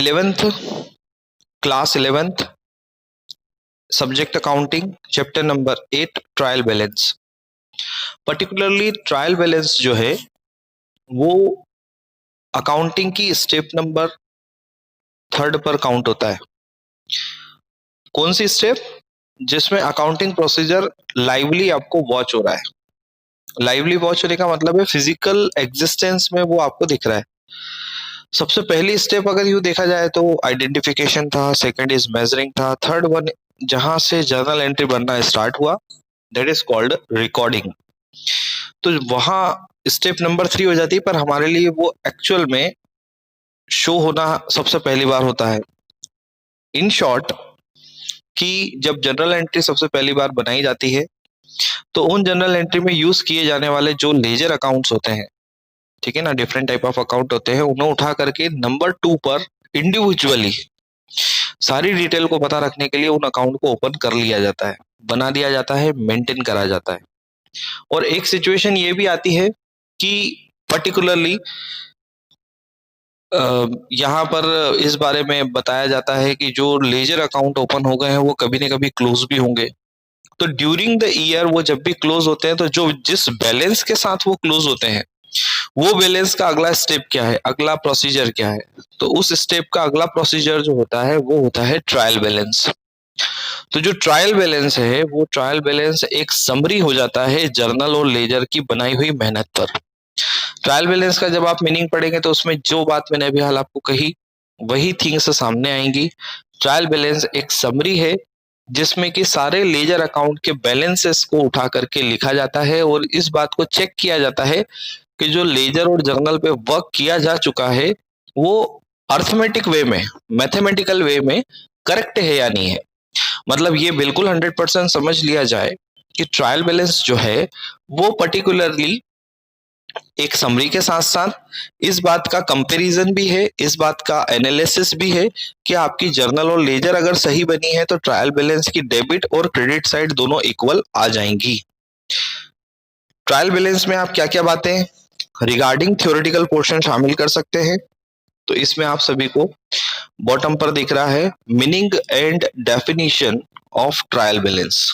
11th class 11th subject accounting, chapter number 8 trial balance. Particularly trial balance जो है वो accounting की step number 3rd पर count होता है। कौन सी स्टेप? जिसमें अकाउंटिंग प्रोसीजर लाइवली आपको वॉच हो रहा है। लाइवली वॉच होने का मतलब है फिजिकल एग्जिस्टेंस में वो आपको दिख रहा है। सबसे पहली स्टेप अगर यूं देखा जाए तो आइडेंटिफिकेशन था, सेकंड इज मेजरिंग था, थर्ड वन जहां से जर्नल एंट्री बनना स्टार्ट हुआ दैट इज कॉल्ड रिकॉर्डिंग। तो वहां स्टेप नंबर 3 हो जाती है, पर हमारे लिए वो एक्चुअल में शो होना सबसे पहली बार होता है। इन शॉर्ट कि जब जनरल एंट्री सबसे पहली बार बनाई जाती है तो उन जनरल एंट्री में यूज किए जाने वाले जो लेजर अकाउंट्स होते हैं, ठीक है ना, डिफरेंट टाइप ऑफ अकाउंट होते हैं, उन्हें उठा करके नंबर 2 पर इंडिविजुअली सारी डिटेल को पता रखने के लिए उन अकाउंट को ओपन कर लिया जाता है, बना दिया जाता है, मेंटेन करा जाता है। और एक सिचुएशन ये भी आती है कि पर्टिकुलरली यहाँ पर इस बारे में बताया जाता है कि जो लेजर अकाउंट ओपन हो गए हैं वो कभी न कभी क्लोज भी होंगे। तो ड्यूरिंग द ईयर वो जब भी क्लोज होते हैं तो जो जिस बैलेंस के साथ वो क्लोज होते हैं वो बैलेंस का अगला स्टेप क्या है, अगला प्रोसीजर क्या है, तो उस स्टेप का अगला प्रोसीजर जो होता है वो होता है ट्रायल बैलेंस। तो जो ट्रायल बैलेंस है वो ट्रायल बैलेंस एक समरी हो जाता है जर्नल और लेजर की बनाई हुई मेहनत पर। ट्रायल बैलेंस का जब आप मीनिंग पढ़ेंगे तो उसमें जो बात मैंने अभी हाल आपको कही वही थिंग्स सामने आएंगी। ट्रायल बैलेंस एक समरी है जिसमें कि सारे लेजर अकाउंट के बैलेंसेस को उठा करके लिखा जाता है और इस बात को चेक किया जाता है कि जो लेजर और जर्नल पे वर्क किया जा चुका है वो अर्थमेटिक वे में, मैथमेटिकल वे में करेक्ट है या नहीं है। मतलब ये बिल्कुल 100% समझ लिया जाए कि ट्रायल बैलेंस जो है वो पर्टिकुलरली एक समरी के साथ साथ इस बात का कंपैरिजन भी है, इस बात का एनालिसिस भी है कि आपकी जर्नल और लेजर अगर सही बनी है तो ट्रायल बैलेंस की डेबिट और क्रेडिट साइड दोनों इक्वल आ जाएंगी। ट्रायल बैलेंस में आप क्या क्या बातें रिगार्डिंग थ्योरेटिकल पोर्शन शामिल कर सकते हैं? तो इसमें आप सभी को बॉटम पर दिख रहा है meaning and definition of trial balance.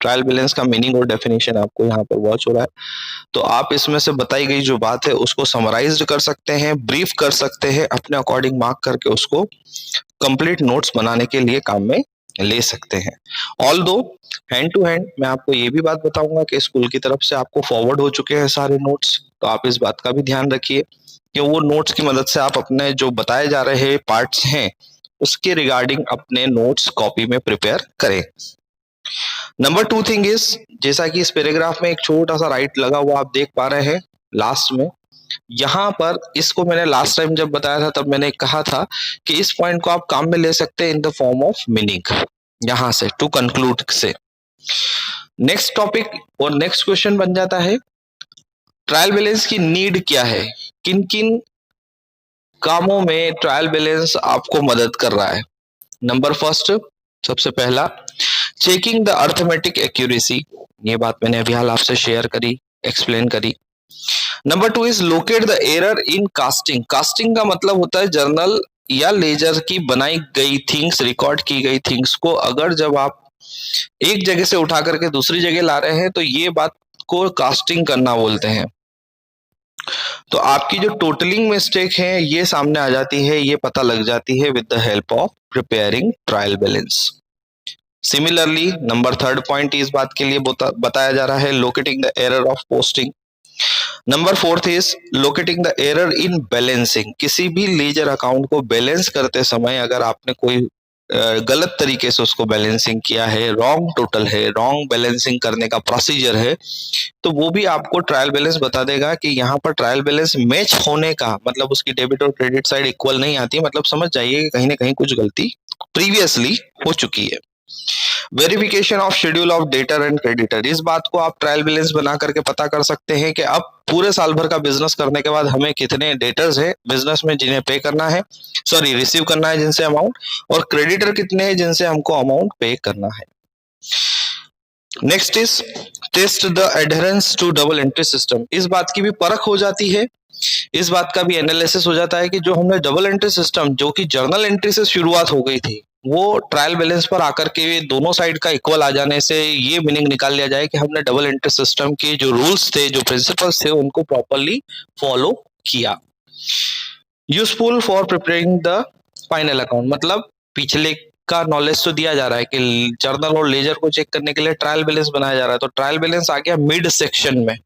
Trial balance का मीनिंग और डेफिनेशन आपको यहाँ पर वॉच हो रहा है। तो आप इसमें से बताई गई जो बात है उसको समराइज कर सकते हैं, ब्रीफ कर सकते हैं, अपने अकॉर्डिंग मार्क करके उसको कंप्लीट नोट्स बनाने के लिए काम में ले सकते हैं। ऑल दो हैंड टू हैंड मैं आपको ये भी बात बताऊंगा कि स्कूल की तरफ से आपको फॉरवर्ड हो चुके हैं सारे नोट्स, तो आप इस बात का भी ध्यान रखिए कि वो नोट्स की मदद से आप अपने जो बताए जा रहे पार्ट्स हैं उसके रिगार्डिंग अपने नोट्स कॉपी में प्रिपेयर करें। नंबर 2 थिंग इज, जैसा कि इस पैराग्राफ में एक छोटा सा राइट लगा हुआ आप देख पा रहे हैं लास्ट में, यहाँ पर इसको मैंने लास्ट टाइम जब बताया था तब मैंने कहा था कि इस पॉइंट को आप काम में ले सकते हैं in the form of meaning, यहां से टू कंक्लूड से। नेक्स्ट टॉपिक और नेक्स्ट क्वेश्चन बन जाता है ट्रायल बैलेंस की नीड क्या है, किन किन कामों में ट्रायल बैलेंस आपको मदद कर रहा है। नंबर फर्स्ट, सबसे पहला चेकिंग द अर्थमेटिक एक्यूरेसी, ये बात मैंने अभी हाल आपसे शेयर करी, एक्सप्लेन करी। Number 2 is locate the error in casting. Casting का मतलब होता है जर्नल या लेजर की बनाई गई थिंग्स, रिकॉर्ड की गई थिंग्स को अगर जब आप एक जगह से उठा करके दूसरी जगह ला रहे हैं तो ये बात को कास्टिंग करना बोलते हैं। तो आपकी जो टोटलिंग मिस्टेक है ये सामने आ जाती है, ये पता लग जाती है with the help of preparing trial balance. Similarly number 3rd point इस बात के लिए बताया जा रहा है locating the error of posting. Number 4th is locating the error in balancing. किसी भी लेजर अकाउंट को बैलेंस करते समय अगर आपने कोई गलत तरीके से उसको बैलेंसिंग किया है, रॉन्ग टोटल है, रॉन्ग बैलेंसिंग करने का प्रोसीजर है, तो वो भी आपको ट्रायल बैलेंस बता देगा कि यहाँ पर ट्रायल बैलेंस मैच होने का मतलब उसकी डेबिट और क्रेडिट साइड इक्वल नहीं आती, मतलब समझ जाइए कि कहीं ना कहीं कुछ गलती प्रीवियसली हो चुकी है। Verification of schedule of debtor and creditor, इस बात को आप ट्रायल बैलेंस बना करके पता कर सकते हैं कि अब पूरे साल भर का बिजनेस करने के बाद हमें कितने डेटर्स हैं बिजनेस में जिन्हें पे करना है, सॉरी रिसीव करना है जिनसे अमाउंट, और क्रेडिटर कितने हैं जिनसे हमको अमाउंट पे करना है। Next is test the adherence to double entry system. इस बात की भी परख हो जाती है इस बात का भी एनालिसिस हो जाता है कि जो हमने डबल एंट्री सिस्टम जो कि जर्नल एंट्री से शुरुआत हो गई थी, वो ट्रायल बैलेंस पर आकर के दोनों साइड का इक्वल आ जाने से ये मीनिंग निकाल लिया जाए कि हमने डबल एंट्री सिस्टम के जो रूल्स थे, जो प्रिंसिपल्स थे, उनको प्रॉपरली फॉलो किया। Useful for preparing the final account, मतलब पिछले का नॉलेज तो दिया जा रहा है कि जर्नल और लेजर को चेक करने के लिए ट्रायल बैलेंस बनाया जा रहा है, तो ट्रायल बैलेंस आ गया मिड सेक्शन में।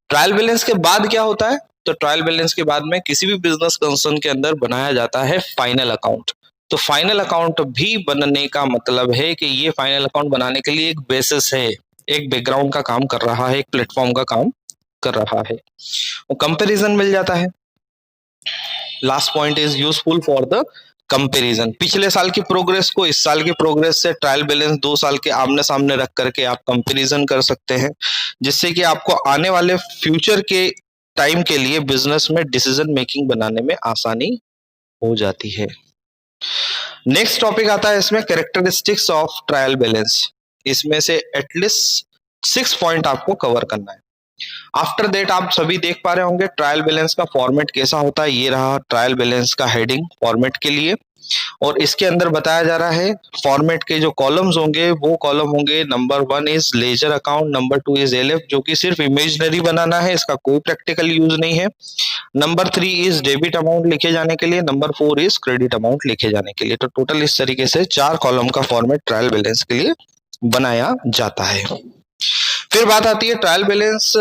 ट्रायल बैलेंस के बाद क्या होता है? तो ट्रायल बैलेंस के बाद में किसी भी बिजनेस कंसर्न के अंदर बनाया जाता है फाइनल अकाउंट। तो फाइनल अकाउंट भी बनने का मतलब है कि ये फाइनल अकाउंट बनाने के लिए एक बेसिस है, एक बैकग्राउंड का काम कर रहा है, एक प्लेटफॉर्म का काम कर रहा है, वो कंपैरिजन मिल जाता है। Last point is useful for the comparison. पिछले साल की प्रोग्रेस को इस साल की प्रोग्रेस से ट्रायल बैलेंस 2 साल के आमने सामने रख करके आप कंपैरिजन कर सकते हैं, जिससे कि आपको आने वाले फ्यूचर के टाइम के लिए बिजनेस में डिसीजन मेकिंग बनाने में आसानी हो जाती है। नेक्स्ट टॉपिक आता है इसमें कैरेक्टरिस्टिक्स ऑफ ट्रायल बैलेंस। इसमें से एटलीस्ट 6 पॉइंट आपको कवर करना है। आफ्टर दैट आप सभी देख पा रहे होंगे ट्रायल बैलेंस का फॉर्मेट कैसा होता है। ये रहा ट्रायल बैलेंस का हेडिंग फॉर्मेट के लिए, और इसके अंदर बताया जा रहा है फॉर्मेट के जो कॉलम्स होंगे वो कॉलम होंगे, number 1 is ledger account, number 2 is LF जो कि सिर्फ इमेजिनरी बनाना है, इसका कोई प्रैक्टिकल यूज नहीं है। नंबर 3 इज डेबिट अमाउंट लिखे जाने के लिए, नंबर 4 इज क्रेडिट अमाउंट लिखे जाने के लिए। तो टोटल इस तरीके से 4 कॉलम का फॉर्मेट ट्रायल बैलेंस के लिए बनाया जाता है। फिर बात आती है ट्रायल बैलेंस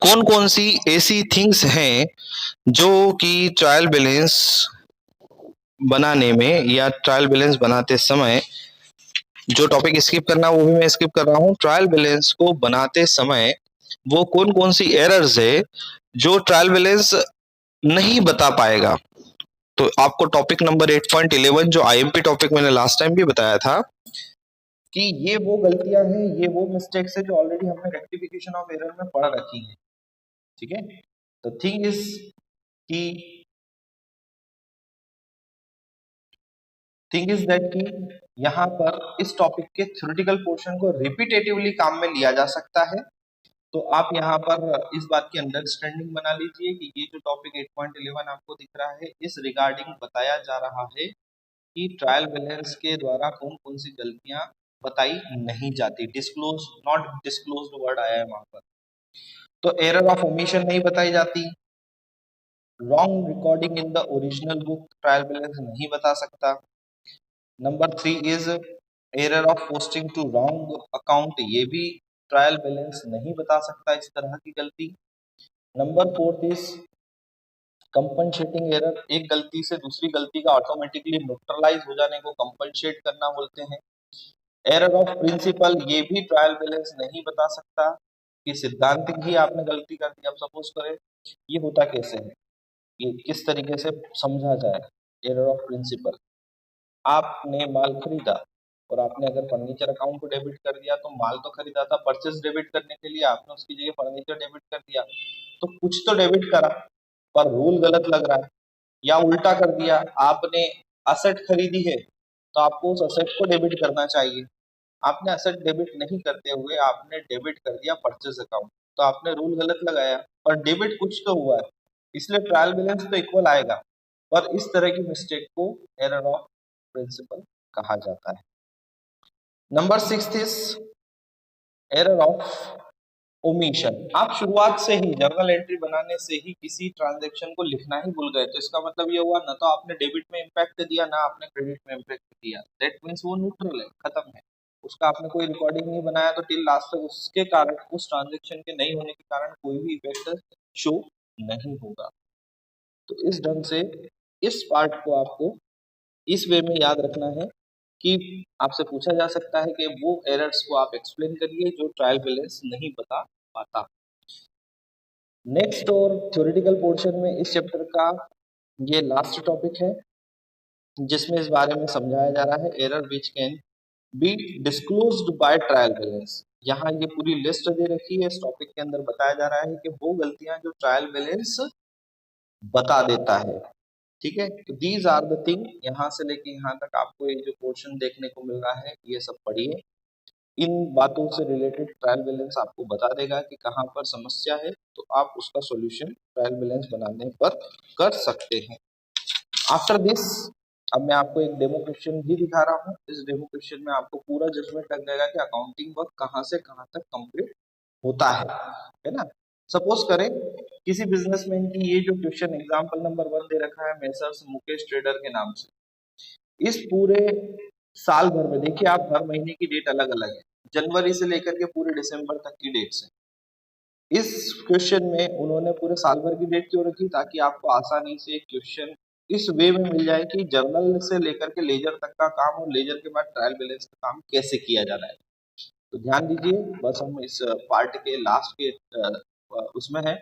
कौन कौन सी ऐसी थिंग्स हैं जो कि ट्रायल बैलेंस बनाने में या ट्रायल बैलेंस बनाते समय, जो टॉपिक स्किप करना वो भी मैं स्किप कर रहा हूं। ट्रायल बैलेंस को बनाते समय वो कौन कौन सी एरर्स है जो ट्रायल बैलेंस नहीं बता पाएगा। तो आपको टॉपिक नंबर 8.11 जो आईएमपी टॉपिक मैंने लास्ट टाइम भी बताया था कि ये वो गलतियां हैं, ये वो मिस्टेक्स है जो ऑलरेडी हमने रेक्टिफिकेशन ऑफ एरर में पढ़ रखी है। ठीक है, तो थिंग इज कि थिंग इज दैट कि यहाँ पर इस टॉपिक के थ्योरेटिकल पोर्शन को रिपीटेटिवली काम में लिया जा सकता है। तो आप यहाँ पर इस बात की अंडरस्टैंडिंग बना लीजिए कि ये जो टॉपिक 8.11 आपको दिख रहा है, इस रिगार्डिंग बताया जा रहा है कि ट्रायल बैलेंस के द्वारा कौन कौन सी गलतियां बताई नहीं जाती। डिस्क्लोज, नॉट डिस्क्लोज्ड वर्ड आया है वहां पर। तो एरर ऑफ ओमिशन नहीं बताई जाती, wrong recording in the original book trial balance नहीं बता सकता। Number 3 is error of posting to wrong account, ये भी ट्रायल बैलेंस नहीं बता सकता इस तरह की गलती। नंबर 4 इज कंपनसेटिंग एरर, एक गलती से दूसरी गलती का ऑटोमेटिकली न्यूट्रलाइज हो जाने को कंपनसेट करना बोलते हैं। एरर ऑफ प्रिंसिपल, ये भी ट्रायल बैलेंस नहीं बता सकता कि सिद्धांतिक ही आपने गलती कर दी। अब सपोज करें, ये होता कैसे है, ये किस तरीके से समझा जाए। एरर ऑफ प्रिंसिपल, आपने माल खरीदा और आपने अगर फर्नीचर अकाउंट को डेबिट कर दिया तो माल तो खरीदा था, परचेज डेबिट करने के लिए आपने उसकी जगह फर्नीचर डेबिट कर दिया, तो कुछ तो डेबिट करा पर रूल गलत लग रहा है। या उल्टा कर दिया, आपने असेट खरीदी है तो आपको उस असेट को डेबिट करना चाहिए, आपने असेट डेबिट नहीं करते हुए आपने डेबिट कर दिया परचेज अकाउंट, तो आपने रूल गलत लगाया पर डेबिट कुछ तो हुआ है, इसलिए ट्रायल बैलेंस तो इक्वल आएगा। पर इस तरह की मिस्टेक को एरर ऑफ प्रिंसिपल कहा जाता है। Number 6 is error of omission. आप शुरुआत से ही जर्नल एंट्री बनाने से ही किसी ट्रांजैक्शन को लिखना ही भूल गए, तो इसका मतलब ये हुआ ना तो आपने डेबिट में इम्पैक्ट दिया ना आपने क्रेडिट में इम्पैक्ट दिया, दैट मींस वो न्यूट्रल है, खत्म है। उसका आपने कोई रिकॉर्डिंग नहीं बनाया तो टिल लास्ट तक उसके कारण, उस ट्रांजैक्शन के नहीं होने के कारण कोई भी इफेक्ट शो नहीं होगा। तो इस ढंग से इस पार्ट को आपको इस वे में याद रखना है कि आपसे पूछा जा सकता है कि वो एरर्स को आप एक्सप्लेन करिए जो ट्रायल बैलेंस नहीं बता पाता। नेक्स्ट और थ्योरेटिकल पोर्शन में इस चैप्टर का ये लास्ट टॉपिक है जिसमें इस बारे में समझाया जा रहा है error which can be disclosed by trial balance. यहाँ ये पूरी लिस्ट दे रखी है, इस टॉपिक के अंदर बताया जा रहा है कि वो गलतियां जो ट्रायल बैलेंस बता देता है। ठीक है, तो दीज आर द थिंग, यहाँ से लेके यहाँ तक आपको ये जो पोर्शन देखने को मिल रहा है ये सब पढ़िए। इन बातों से रिलेटेड ट्रायल बैलेंस आपको बता देगा कि कहाँ पर समस्या है, तो आप उसका सॉल्यूशन ट्रायल बैलेंस बनाने पर कर सकते हैं। आफ्टर दिस अब मैं आपको एक डेमो क्वेश्चन भी दिखा रहा हूँ। इस डेमो क्वेश्चन में आपको पूरा जजमेंट लग जाएगा कि अकाउंटिंग वर्क कहाँ से कहाँ तक कंप्लीट होता है ना। सपोज करें किसी बिजनेसमैन की ये जो क्वेश्चन एग्जांपल नंबर 1 दे रखा है मेसर्स मुकेश ट्रेडर के नाम से। इस पूरे साल भर में देखिए आप हर महीने की डेट अलग अलग है, जनवरी से लेकर के पूरे दिसंबर तक की डेट्स है। इस क्वेश्चन में उन्होंने पूरे साल भर की डेट क्यों रखी, ताकि आपको आसानी से क्वेश्चन इस वे में मिल जाए कि जर्नल से लेकर के लेजर तक का काम और लेजर के बाद ट्रायल बैलेंस का काम कैसे किया जा रहा है। तो ध्यान दीजिए, बस हम इस पार्ट के लास्ट के उसमें है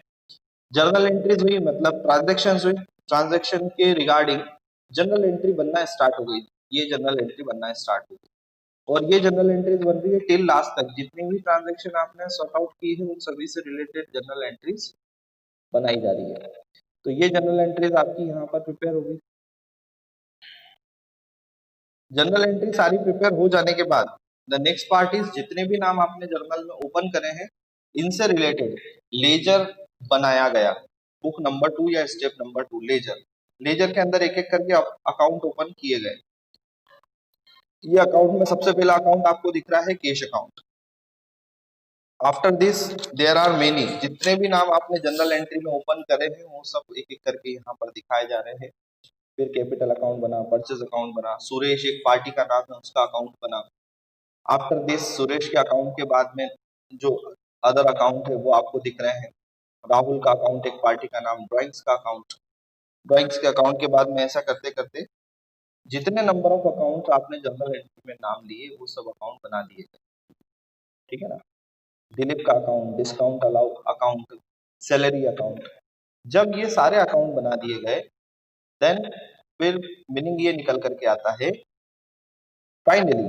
जर्नल एंट्रीज हुई, मतलब ट्रांजेक्शन हुई, ट्रांजेक्शन के रिगार्डिंग जर्नल एंट्री बनना स्टार्ट हो गई। ये जर्नल एंट्री बनना स्टार्ट हो गई और ये जनरल एंट्रीज बन रही है टिल लास्ट तक। जितनी भी ट्रांजेक्शन आपने सॉर्ट आउट की है उन सभी से रिलेटेड जनरल एंट्रीज बनाई जा रही है। तो ये जनरल एंट्रीज आपकी यहाँ पर प्रिपेयर होगी। जनरल एंट्री सारी प्रिपेयर हो जाने के बाद द नेक्स्ट पार्ट इज जितने भी नाम आपने जर्नल में ओपन करे हैं इनसे रिलेटेड लेजर बनाया गया। बुक नंबर 2 या स्टेप नंबर 2 लेजर। लेजर के अंदर एक एक करके अकाउंट ओपन किए गए। ये अकाउंट में सबसे पहला अकाउंट आपको दिख रहा है cash account. After this there are many, जितने भी नाम आपने जनरल एंट्री में ओपन करे हैं वो सब एक एक करके यहाँ पर दिखाए जा रहे हैं। फिर कैपिटल अकाउंट बना, परचेज अकाउंट बना, सुरेश एक पार्टी का नाम है उसका अकाउंट बना। आफ्टर दिस सुरेश के अकाउंट के बाद में जो अदर अकाउंट है वो आपको दिख रहे हैं। राहुल का अकाउंट एक पार्टी का नाम, ड्राइंग्स का अकाउंट, ड्राइंग्स के अकाउंट के बाद में ऐसा करते करते जितने नंबर ऑफ अकाउंट आपने जनरल एंट्री में नाम लिए वो सब अकाउंट बना दिए गए। ठीक है ना। दिलीप का account, discount allow account, salary account, जब ये सारे अकाउंट बना दिए गए देन फिर मीनिंग ये निकल करके आता है फाइनली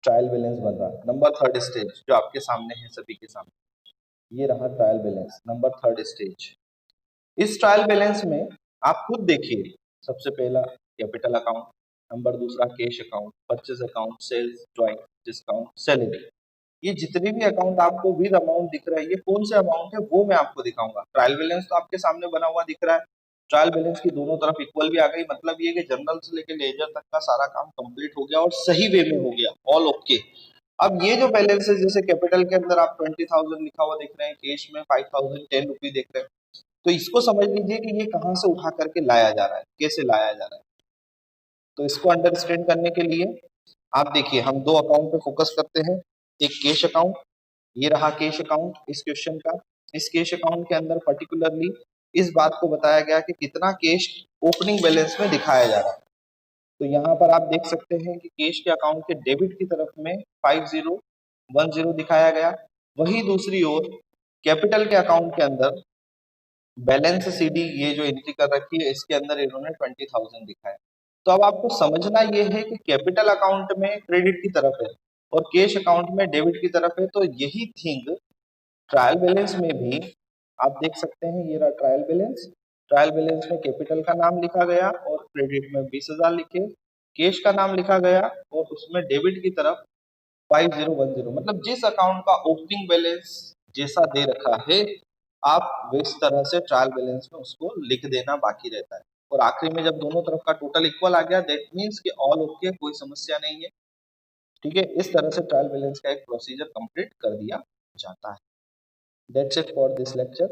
ट्रायल बैलेंस बन रहा है। नंबर 3rd स्टेज जो आपके सामने है सभी के सामने, ये रहा trial balance number 3rd stage. इस ट्रायल बैलेंस में आप खुद देखिए, सबसे पहला कैपिटल अकाउंट, नंबर दूसरा cash account, purchase account, sales, drawing, discount, salary. ये जितने भी अकाउंट आपको विद अमाउंट दिख रहा है ये कौन से अमाउंट है वो मैं आपको दिखाऊंगा। ट्रायल बैलेंस तो आपके सामने बना हुआ दिख रहा है, ट्रायल बैलेंस की दोनों तरफ इक्वल भी आ गई, मतलब ये कि जनरल से लेकर लेजर तक का सारा काम कंप्लीट हो गया और सही वे में हो गया, ऑल ओके। अब ये जो बैलेंस है जैसे कैपिटल के अंदर आप 20,000 लिखा हुआ दिख रहे हैं, कैश में 5,010 रुपये देख रहे हैं, तो इसको समझ लीजिए कि ये कहाँ से उठा करके लाया जा रहा है, कैसे लाया जा रहा है। तो इसको अंडरस्टैंड करने के लिए आप देखिए हम दो अकाउंट पे फोकस करते हैं। एक कैश अकाउंट, ये रहा कैश अकाउंट इस क्वेश्चन का। इस कैश अकाउंट के अंदर पर्टिकुलरली इस बात को बताया गया कि कितना कैश ओपनिंग बैलेंस में दिखाया जा रहा है। तो यहाँ पर आप देख सकते हैं कि कैश के अकाउंट के डेबिट की तरफ में 5010 दिखाया गया। वही दूसरी ओर कैपिटल के अकाउंट के अंदर बैलेंस सीडी ये जो एंट्री कर रखी है इसके अंदर इन्होंने 20,000 दिखाया। तो अब आपको समझना ये है कि कैपिटल अकाउंट में क्रेडिट की तरफ है और कैश अकाउंट में डेबिट की तरफ है। तो यही थिंग ट्रायल बैलेंस में भी आप देख सकते हैं। ये रहा ट्रायल बैलेंस। ट्रायल बैलेंस में कैपिटल का नाम लिखा गया और क्रेडिट में 20,000 लिखे, कैश का नाम लिखा गया और उसमें डेबिट की तरफ 5010, मतलब जिस अकाउंट का ओपनिंग बैलेंस जैसा दे रखा है आप इस तरह से ट्रायल बैलेंस में उसको लिख देना बाकी रहता है। और आखिरी में जब दोनों तरफ का टोटल इक्वल आ गया दैट मीन्स कि ऑल ओके, कोई समस्या नहीं है। ठीक है, इस तरह से ट्रायल बैलेंस का एक प्रोसीजर कंप्लीट कर दिया जाता है। That's it for this lecture.